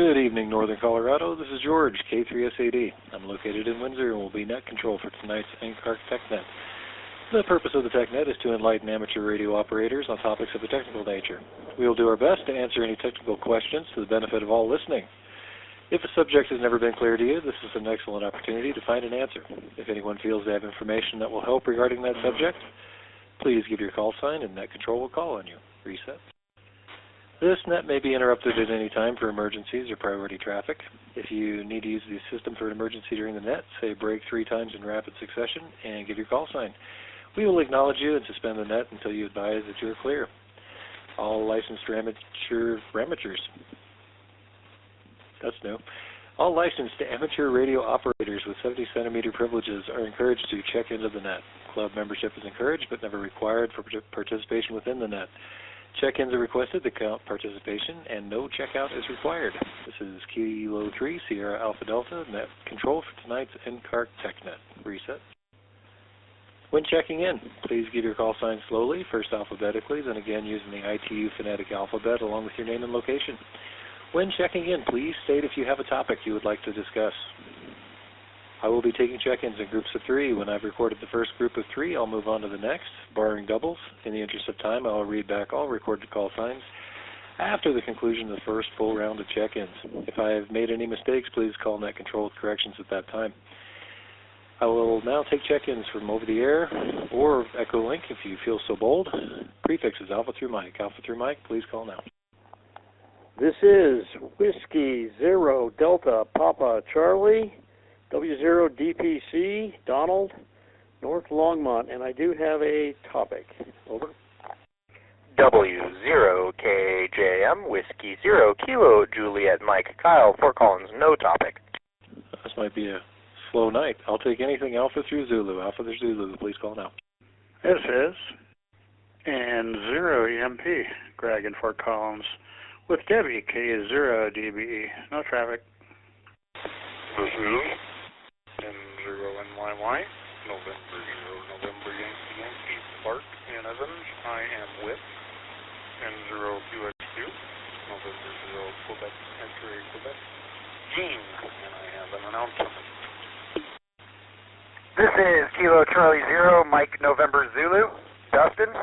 Good evening, Northern Colorado. This is George, K3SAD. I'm located in Windsor and will be net control for tonight's NCARC TechNet. The purpose of the TechNet is to enlighten amateur radio operators on topics of a technical nature. We will do our best to answer any technical questions to the benefit of all listening. If a subject has never been clear to you, this is an excellent opportunity to find an answer. If anyone feels they have information that will help regarding that subject, please give your call sign and net control will call on you. Reset. This net may be interrupted at any time for emergencies or priority traffic. If you need to use the system for an emergency during the net, say break 3 times in rapid succession and give your call sign. We will acknowledge you and suspend the net until you advise that you are clear. All licensed amateurs. That's new. All licensed amateur radio operators with 70-centimeter privileges are encouraged to check into the net. Club membership is encouraged but never required for participation within the net. Check-ins are requested to count participation, and no checkout is required. This is Kilo 3, Sierra Alpha Delta, net control for tonight's NCARC TechNet. Reset. When checking in, please give your call sign slowly, first alphabetically, then again using the ITU phonetic alphabet along with your name and location. When checking in, please state if you have a topic you would like to discuss. I will be taking check-ins in groups of 3. When I've recorded the first group of 3, I'll move on to the next, barring doubles. In the interest of time, I'll read back all recorded call signs after the conclusion of the first full round of check-ins. If I have made any mistakes, please call net control with corrections at that time. I will now take check-ins from over the air or Echo Link if you feel so bold. Prefix is Alpha through Mike. Alpha through Mike, please call now. This is Whiskey Zero Delta Papa Charlie, W0DPC, Donald, North Longmont, and I do have a topic. Over. W0KJM, Whiskey Zero Kilo Juliet Mike Kyle, Fort Collins, no topic. This might be a slow night. I'll take anything Alpha through Zulu. Alpha through Zulu, please call now. This is N0EMP, Greg in Fort Collins, with Debbie, K0DBE, no traffic. This is N0NYY, November Yankee, Clark and Evans. I am with N0QX2, November 0 Quebec, X-ray Quebec, Gene, and I have an announcement. This is Kilo Charlie Zero, Mike November Zulu, Dustin,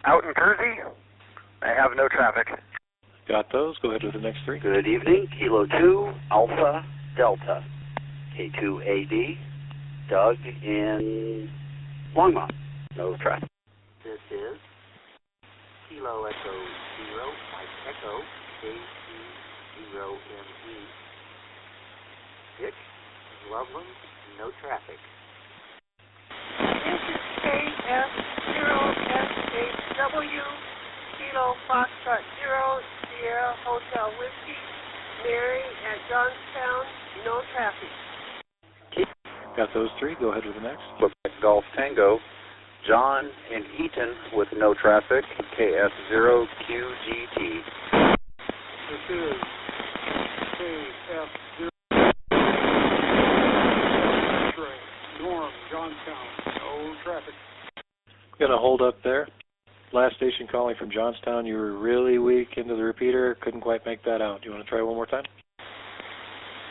out in Kersey. I have no traffic. Got those. Go ahead with the next 3. Good evening. Kilo 2, Alpha Delta, K2AD, Doug in Longmont. No traffic. This is Kilo Echo 0, Mike Echo, KC0ME, Dick, Loveland, no traffic. This is KF0SHW, Kilo Foxtrot 0, Sierra Hotel Whiskey, Mary at Johnstown, no traffic. Got those 3. Go ahead with the next. Quebec Golf Tango, John and Eaton with no traffic, KF0QGT. This is KF0 Norm, Johnstown, no traffic. Going to hold up there. Last station calling from Johnstown. You were really weak into the repeater. Couldn't quite make that out. Do you want to try one more time?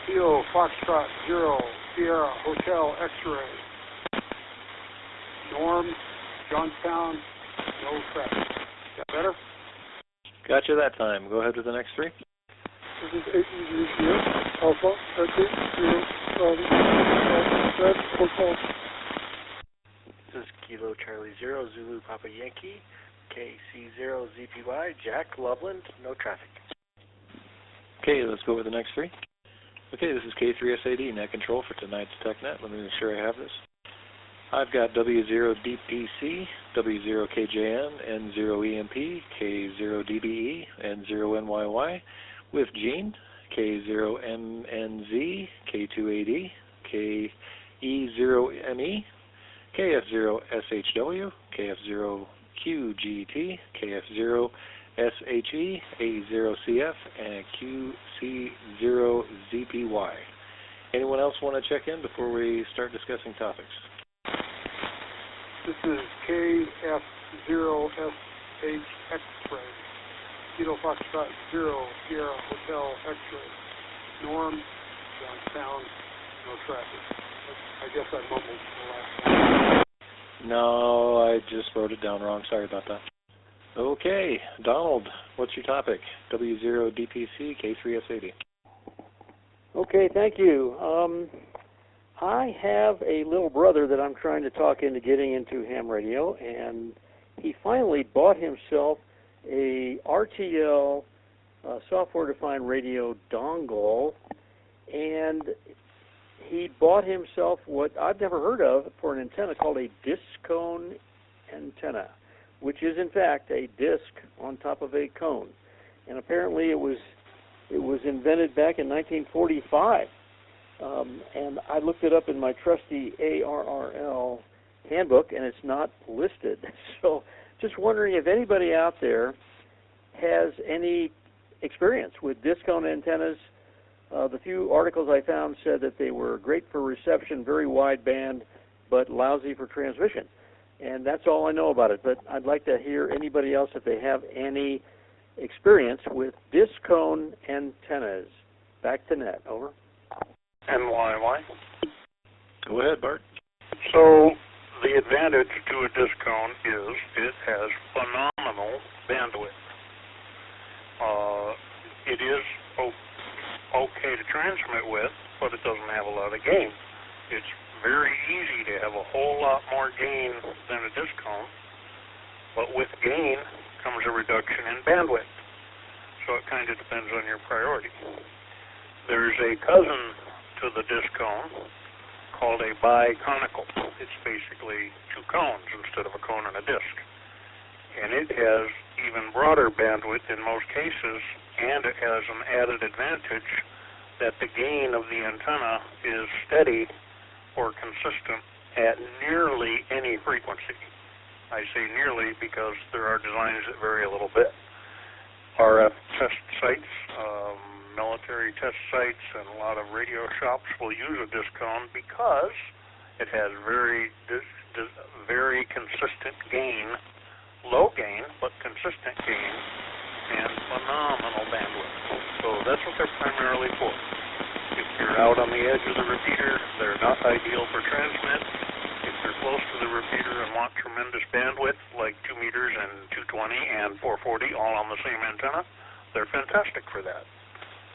Kilo Foxtrot 0, Sierra Hotel X-ray. Norm, Johnstown, no traffic. Got better? Got you that time. Go ahead with the next 3. This is 8UGF, Alpha, Echo 0, Red Hotel. This is Kilo Charlie 0, Zulu Papa Yankee, KC0ZPY, Jack Loveland, no traffic. Okay, let's go with the next 3. Okay, this is K3SAD, net control for tonight's TechNet. Let me make sure I have this. I've got W0DPC, W0KJM, N0EMP, K0DBE, N0NYY, with Gene, K0MNZ, K2AD, KE0ME, KF0SHW, KF0QGT, KF0SHE, A0CF, and QC0ZPY. Anyone else want to check in before we start discussing topics? This is KF0SH X-ray, Kilo Foxtrot 0, Sierra Hotel X-ray. Norm, Johnstown, no traffic. I guess I mumbled the last one. No, I just wrote it down wrong. Sorry about that. Okay, Donald, what's your topic? W0DPC K3S80. Okay, thank you. I have a little brother that I'm trying to talk into getting into ham radio, and he finally bought himself a RTL software-defined radio dongle, and he bought himself what I've never heard of for an antenna called a disc cone antenna, which is in fact a disc on top of a cone. And apparently it was invented back in 1945. And I looked it up in my trusty ARRL handbook, and it's not listed. So just wondering if anybody out there has any experience with disc cone antennas. The few articles I found said that they were great for reception, very wide band, but lousy for transmission. And that's all I know about it. But I'd like to hear anybody else if they have any experience with disc cone antennas. Back to net. Over. NYY. Go ahead, Bart. So the advantage to a disc cone is it has phenomenal bandwidth. It is okay to transmit with, but it doesn't have a lot of gain. It's very easy to have a whole lot more gain than a disc cone, but with gain comes a reduction in bandwidth. So it kind of depends on your priority. There's a cousin to the disc cone called a biconical. It's basically two cones instead of a cone and a disc. And it has even broader bandwidth in most cases, and it has an added advantage that the gain of the antenna is steady or consistent at nearly any frequency. I say nearly because there are designs that vary a little bit. RF test sites, military test sites, and a lot of radio shops will use a disc cone because it has very consistent gain, low gain, but consistent gain, and phenomenal bandwidth. So that's what they're primarily for. If you're out on the edge of the repeater, they're not ideal for transmit. If you're close to the repeater and want tremendous bandwidth, like 2 meters and 220 and 440 all on the same antenna, they're fantastic for that.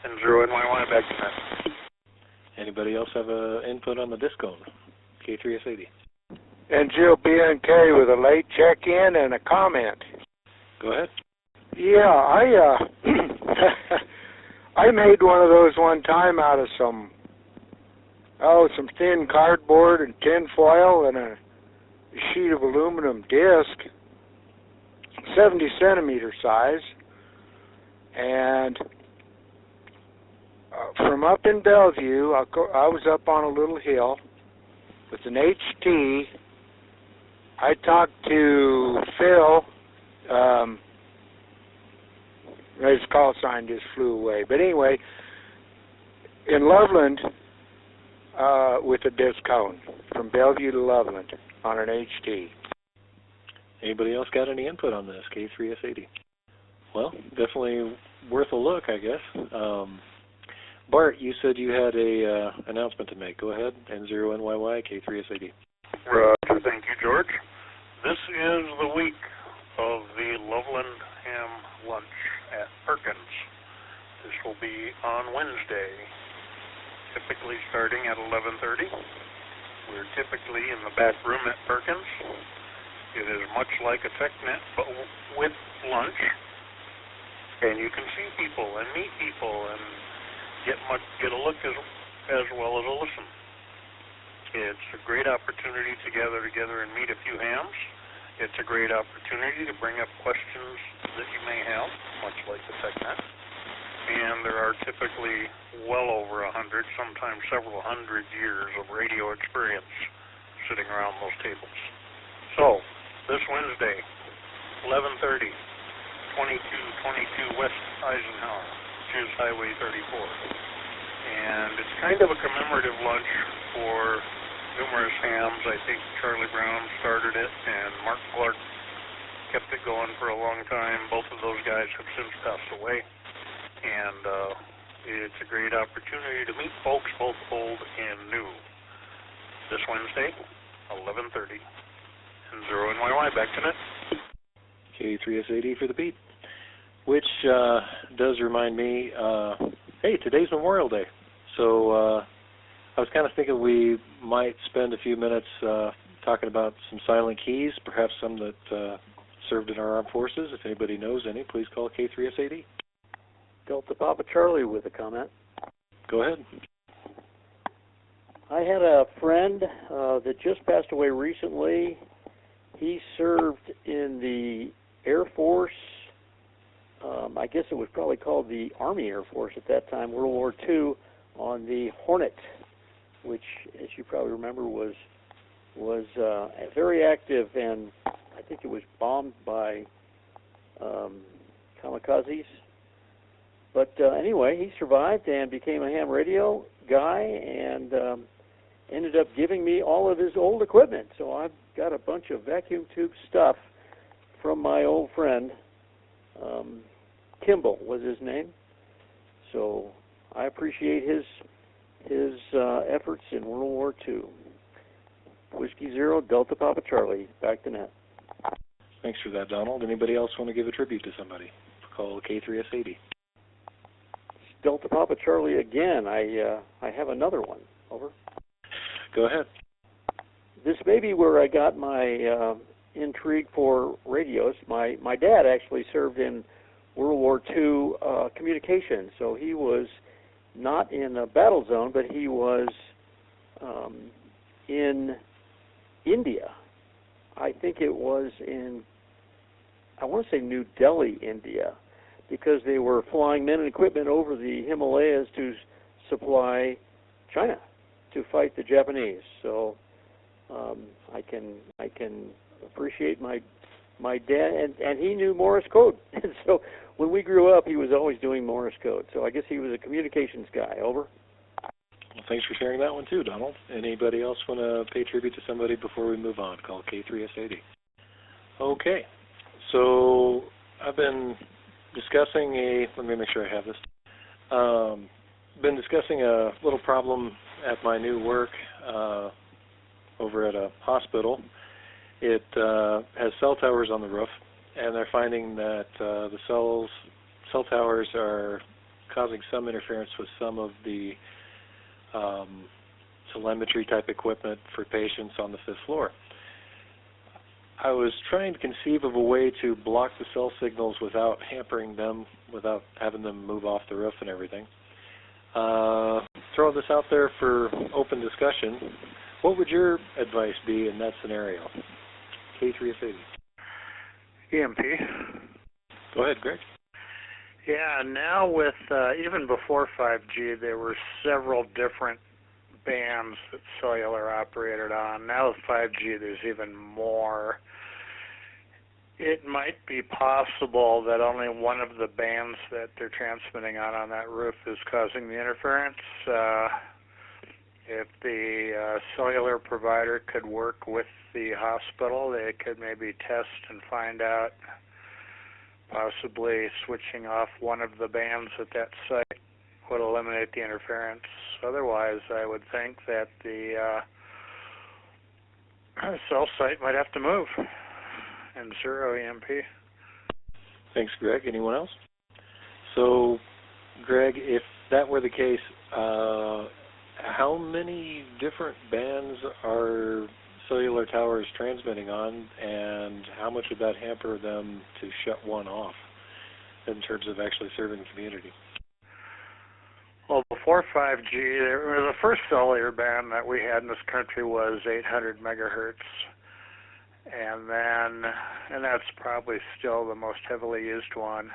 And 0NYY back to that. Anybody else have input on the disc cone? K3S80. And Jill B&K with a late check-in and a comment. Go ahead. Yeah, I made one of those one time out of some thin cardboard and tin foil and a sheet of aluminum disc, 70 centimeter size, and from up in Bellevue, I was up on a little hill with an HT. I talked to Phil. His call sign just flew away. But anyway, in Loveland, with a disc cone, from Bellevue to Loveland on an HT. Anybody else got any input on this, K3S80? Well, definitely worth a look, I guess. Bart, you said you had a announcement to make. Go ahead, N0NYY, K3S80. Roger, thank you, George. This is the week of the Loveland Ham Lunch at Perkins. This will be on Wednesday, typically starting at 11:30. We're typically in the back room at Perkins. It is much like a TechNet, but with lunch, and you can see people and meet people and get a look as well as a listen. It's a great opportunity to gather together and meet a few hams. It's a great opportunity to bring up questions that you may have, much like the TechNet. And there are typically well over 100, sometimes several hundred years of radio experience sitting around those tables. So, this Wednesday, 11:30, 2222 West Eisenhower, which is Highway 34. And it's kind of a commemorative lunch for numerous hams. I think Charlie Brown started it, and Mark Clark kept it going for a long time. Both of those guys have since passed away. And It's a great opportunity to meet folks both old and new. This Wednesday, 11:30. And 0NYY, back to net. K3SAD for the beat. Which does remind me, hey, today's Memorial Day. So I was kind of thinking we might spend a few minutes talking about some silent keys, perhaps some that served in our armed forces. If anybody knows any, please call K3SAD. Delta Papa Charlie with a comment. Go ahead. I had a friend that just passed away recently. He served in the Air Force. I guess it was probably called the Army Air Force at that time, World War II, on the Hornet, which, as you probably remember, was very active, and I think it was bombed by kamikazes. But anyway, he survived and became a ham radio guy, and ended up giving me all of his old equipment. So I've got a bunch of vacuum tube stuff from my old friend. Kimball was his name. So I appreciate his efforts in World War II. Whiskey Zero, Delta Papa Charlie, back to net. Thanks for that, Donald. Anybody else want to give a tribute to somebody? Call K3SAD. Delta Papa Charlie again. I have another one. Over. Go ahead. This may be where I got my intrigue for radios. My dad actually served in World War II communications, so he was not in a battle zone, but he was in India. I think it was in, I want to say New Delhi, India, because they were flying men and equipment over the Himalayas to supply China to fight the Japanese. So I can appreciate my dad, and he knew Morse code. And so when we grew up, he was always doing Morse code. So I guess he was a communications guy. Over. Well, thanks for sharing that one too, Donald. Anybody else want to pay tribute to somebody before we move on? Call K3SAD. Okay, so I've been discussing let me make sure I have this. Been discussing a little problem at my new work over at a hospital. It has cell towers on the roof, and they're finding that the cell towers are causing some interference with some of the telemetry type equipment for patients on the 5th floor. I was trying to conceive of a way to block the cell signals without hampering them, without having them move off the roof and everything. Throw this out there for open discussion. What would your advice be in that scenario? K3SAD. EMP. Go ahead, Greg. Yeah, now with, even before 5G, there were several different bands that cellular operated on. Now with 5G, there's even more. It might be possible that only one of the bands that they're transmitting on that roof is causing the interference. If the cellular provider could work with the hospital, they could maybe test and find out, possibly switching off one of the bands at that site would eliminate the interference. Otherwise, I would think that the cell site might have to move and zero EMP. Thanks, Greg. Anyone else? So, Greg, if that were the case, how many different bands are cellular towers transmitting on, and how much would that hamper them to shut one off in terms of actually serving the community? Well, before 5G, the first cellular band that we had in this country was 800 megahertz. And that's probably still the most heavily used one.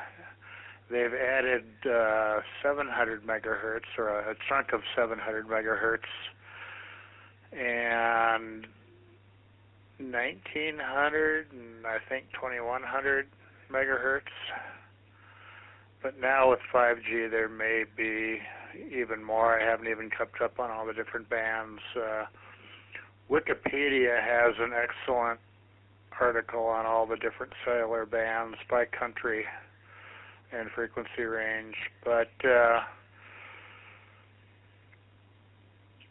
They've added 700 megahertz, or a chunk of 700 megahertz, and 1900 and I think 2100 megahertz. But now with 5G, there may be even more. I haven't even kept up on all the different bands. Wikipedia has an excellent article on all the different cellular bands by country and frequency range. But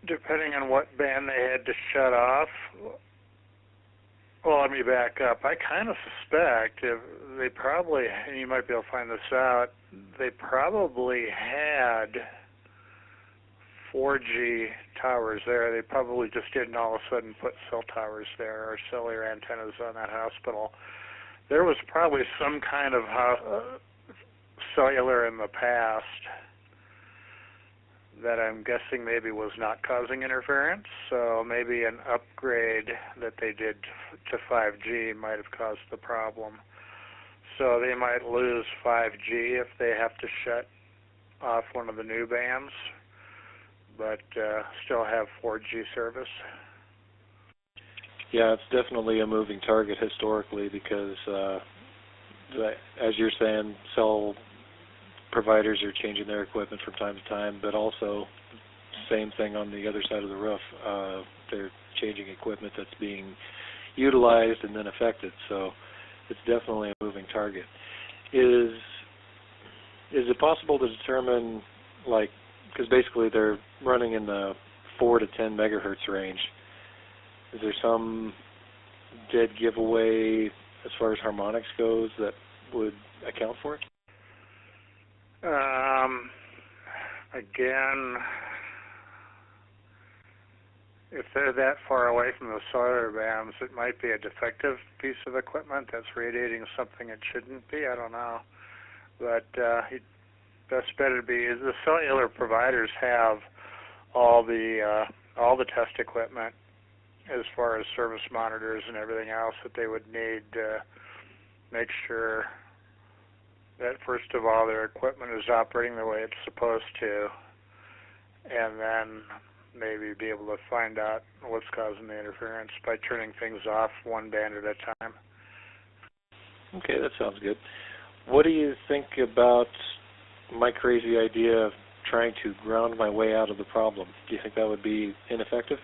depending on what band they had to shut off. Well, let me back up. I kind of suspect if they probably, and you might be able to find this out, they probably had 4G towers there. They probably just didn't all of a sudden put cell towers there or cellular antennas on that hospital. There was probably some kind of cellular in the past that I'm guessing maybe was not causing interference, so maybe an upgrade that they did to 5G might have caused the problem. So they might lose 5G if they have to shut off one of the new bands, but still have 4G service. Yeah, it's definitely a moving target historically because, as you're saying, cell providers are changing their equipment from time to time, but also same thing on the other side of the roof. They're changing equipment that's being utilized and then affected, so it's definitely a moving target. Is it possible to determine, like, because basically they're running in the 4 to 10 megahertz range, is there some dead giveaway as far as harmonics goes that would account for it? Again, if they're that far away from the cellular bands, it might be a defective piece of equipment that's radiating something it shouldn't be. I don't know. But best bet would be the cellular providers have all the test equipment as far as service monitors and everything else that they would need to make sure that, first of all, their equipment is operating the way it's supposed to, and then maybe be able to find out what's causing the interference by turning things off one band at a time. Okay, that sounds good. What do you think about my crazy idea of trying to ground my way out of the problem? Do you think that would be ineffective?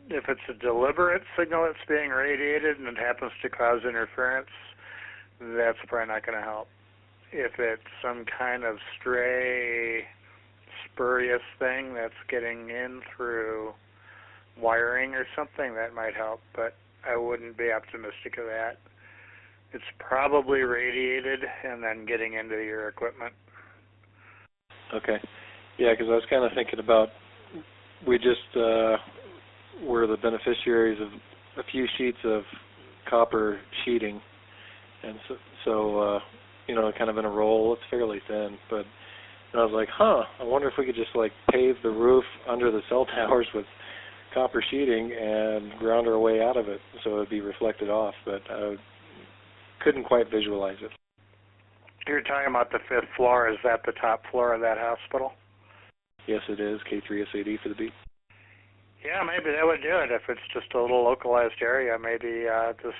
If it's a deliberate signal that's being radiated and it happens to cause interference, that's probably not going to help. If it's some kind of stray, spurious thing that's getting in through wiring or something, that might help, but I wouldn't be optimistic of that. It's probably radiated and then getting into your equipment. Okay. Yeah, because I was kind of thinking about, we just were the beneficiaries of a few sheets of copper sheeting, and so kind of in a roll. It's fairly thin, but I was like, I wonder if we could just like pave the roof under the cell towers with copper sheeting and ground our way out of it so it would be reflected off, but I couldn't quite visualize it. You're talking about the 5th floor. Is that the top floor of that hospital? Yes, it is. K3SAD for the beat. Yeah, maybe that would do it. If it's just a little localized area, maybe just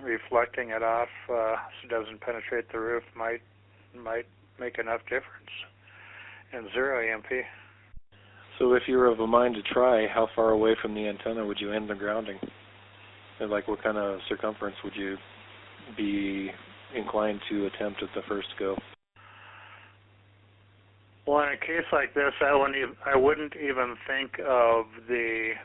reflecting it off so it doesn't penetrate the roof might make enough difference. And 0 EMP. So if you were of a mind to try, how far away from the antenna would you end the grounding? And like what kind of circumference would you be inclined to attempt at the first go? Well, in a case like this, I wouldn't even think of the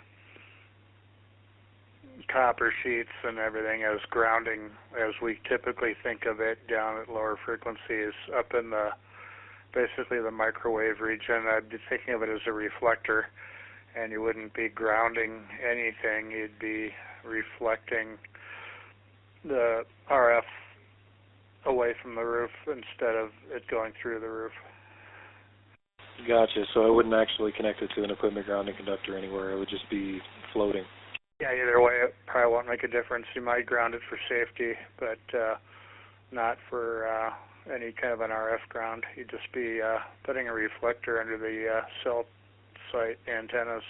copper sheets and everything as grounding as we typically think of it down at lower frequencies up in basically the microwave region. I'd be thinking of it as a reflector, and you wouldn't be grounding anything. You'd be reflecting the RF away from the roof instead of it going through the roof. Gotcha. So I wouldn't actually connect it to an equipment grounding conductor anywhere. It would just be floating. Yeah, either way, it probably won't make a difference. You might ground it for safety, but not for any kind of an RF ground. You'd just be putting a reflector under the cell site antennas.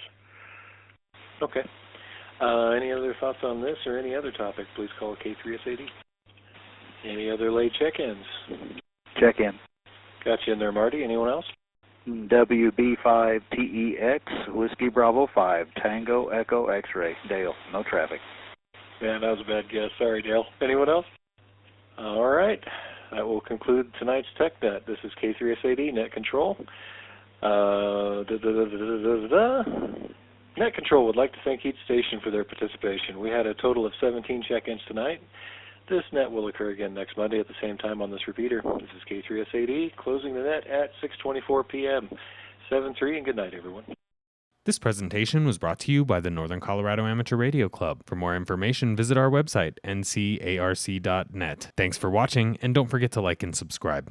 Okay. Any other thoughts on this or any other topic? Please call K3SAD. Any other late check-ins? Check-in. Got you in there, Marty. Anyone else? WB5TEX, Whiskey Bravo 5, Tango Echo X-Ray. Dale, no traffic. Man, that was a bad guess. Sorry, Dale. Anyone else? All right. That will conclude tonight's TechNet. This is K3SAD, Net Control. Net Control would like to thank each station for their participation. We had a total of 17 check-ins tonight. This net will occur again next Monday at the same time on this repeater. This is K3SAD, closing the net at 6:24 p.m. 7-3, and good night, everyone. This presentation was brought to you by the Northern Colorado Amateur Radio Club. For more information, visit our website, ncarc.net. Thanks for watching, and don't forget to like and subscribe.